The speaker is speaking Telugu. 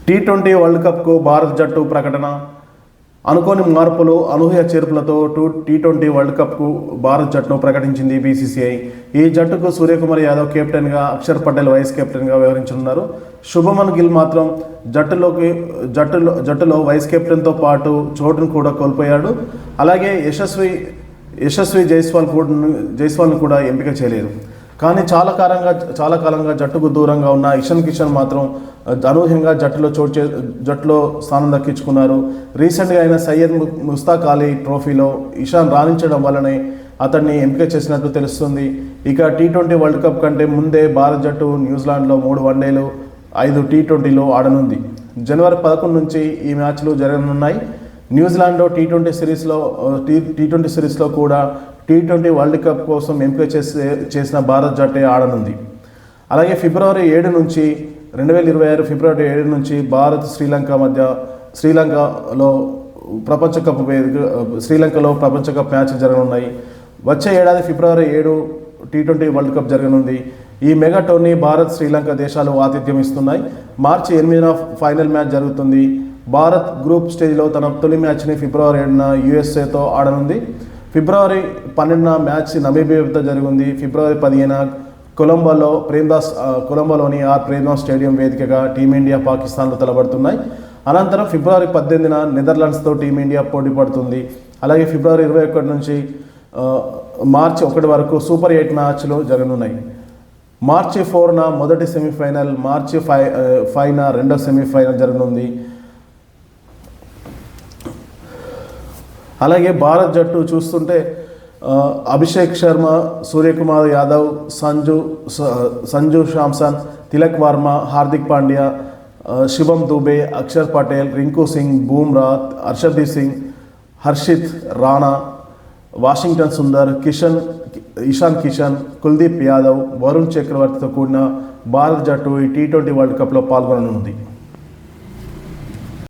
టీ20 వరల్డ్ కప్కు భారత జట్టు ప్రకటన. అనుకోని మార్పులు, అనూహ్య చేర్పులతో టీ20 వరల్డ్ కప్కు భారత్ జట్టును ప్రకటించింది బీసీసీఐ. ఈ జట్టుకు సూర్యకుమార్ యాదవ్ కెప్టెన్గా, అక్షర్ పటేల్ వైస్ కెప్టెన్గా వ్యవహరించనున్నారు. శుభమన్ గిల్ మాత్రం జట్టులో వైస్ కెప్టెన్తో పాటు చోటును కూడా కోల్పోయాడు. అలాగే యశస్వి జైస్వాల్ను కూడా ఎంపిక చేయలేదు. కానీ చాలా కాలంగా జట్టుకు దూరంగా ఉన్న ఇషాన్ కిషన్ మాత్రం అనూహ్యంగా జట్టులో స్థానం దక్కించుకున్నారు. రీసెంట్గా అయిన సయ్యద్ ముస్తాక్ అలీ ట్రోఫీలో ఇషాన్ రాణించడం వల్లనే అతన్ని ఎంపిక చేసినట్టు తెలుస్తుంది. ఇక టీ20 వరల్డ్ కప్ కంటే ముందే భారత జట్టు న్యూజిలాండ్లో 3 వన్డేలు, 5 టీ20లో ఆడనుంది. జనవరి 11 నుంచి ఈ మ్యాచ్లు జరగనున్నాయి. న్యూజిలాండ్లో టీ20 సిరీస్లో కూడా టీ20 వరల్డ్ కప్ కోసం ఎంపిక చేసిన భారత జట్టే ఆడనుంది. అలాగే ఫిబ్రవరి 7 నుంచి 2026 ఫిబ్రవరి 7 నుంచి భారత్ శ్రీలంకలో ప్రపంచ కప్ మ్యాచ్ జరగనున్నాయి. వచ్చే ఏడాది ఫిబ్రవరి 7 టీ20 వరల్డ్ కప్ జరగనుంది. ఈ మెగా టోర్నీ భారత్, శ్రీలంక దేశాలు ఆతిథ్యం ఇస్తున్నాయి. మార్చి 8న ఫైనల్ మ్యాచ్ జరుగుతుంది. భారత్ గ్రూప్ స్టేజ్లో తన తొలి మ్యాచ్ని ఫిబ్రవరి 7న యూఎస్ఏతో ఆడనుంది. ఫిబ్రవరి 12న మ్యాచ్ నమీబియాతో జరిగింది. ఫిబ్రవరి 15న కొలంబోలోని ప్రేమ్దాస్ స్టేడియం వేదికగా టీమిండియా, పాకిస్తాన్లు తలపడుతున్నాయి. అనంతరం ఫిబ్రవరి 18న నెదర్లాండ్స్తో టీమిండియా పోటీ పడుతుంది. అలాగే ఫిబ్రవరి 21 నుంచి మార్చి 1 వరకు సూపర్ 8 మ్యాచ్లు జరగనున్నాయి. మార్చి 4న మొదటి సెమీఫైనల్, మార్చి 5న రెండో సెమీఫైనల్ జరగనుంది. అలాగే భారత్ జట్టు చూస్తుంటే అభిషేక్ శర్మ, సూర్యకుమార్ యాదవ్, సంజు శాంసన్, తిలక్ వర్మ, హార్దిక్ పాండ్యా, శివం దుబే, అక్షర్ పటేల్, రింకు సింగ్, బూమ్రా, హర్షదీప్ సింగ్, హర్షిత్ రాణా, వాషింగ్టన్ సుందర్, ఇషాన్ కిషన్, కుల్దీప్ యాదవ్, వరుణ్ చక్రవర్తితో కూడిన భారత జట్టు ఈ టీ20 వరల్డ్ కప్లో పాల్గొననుంది.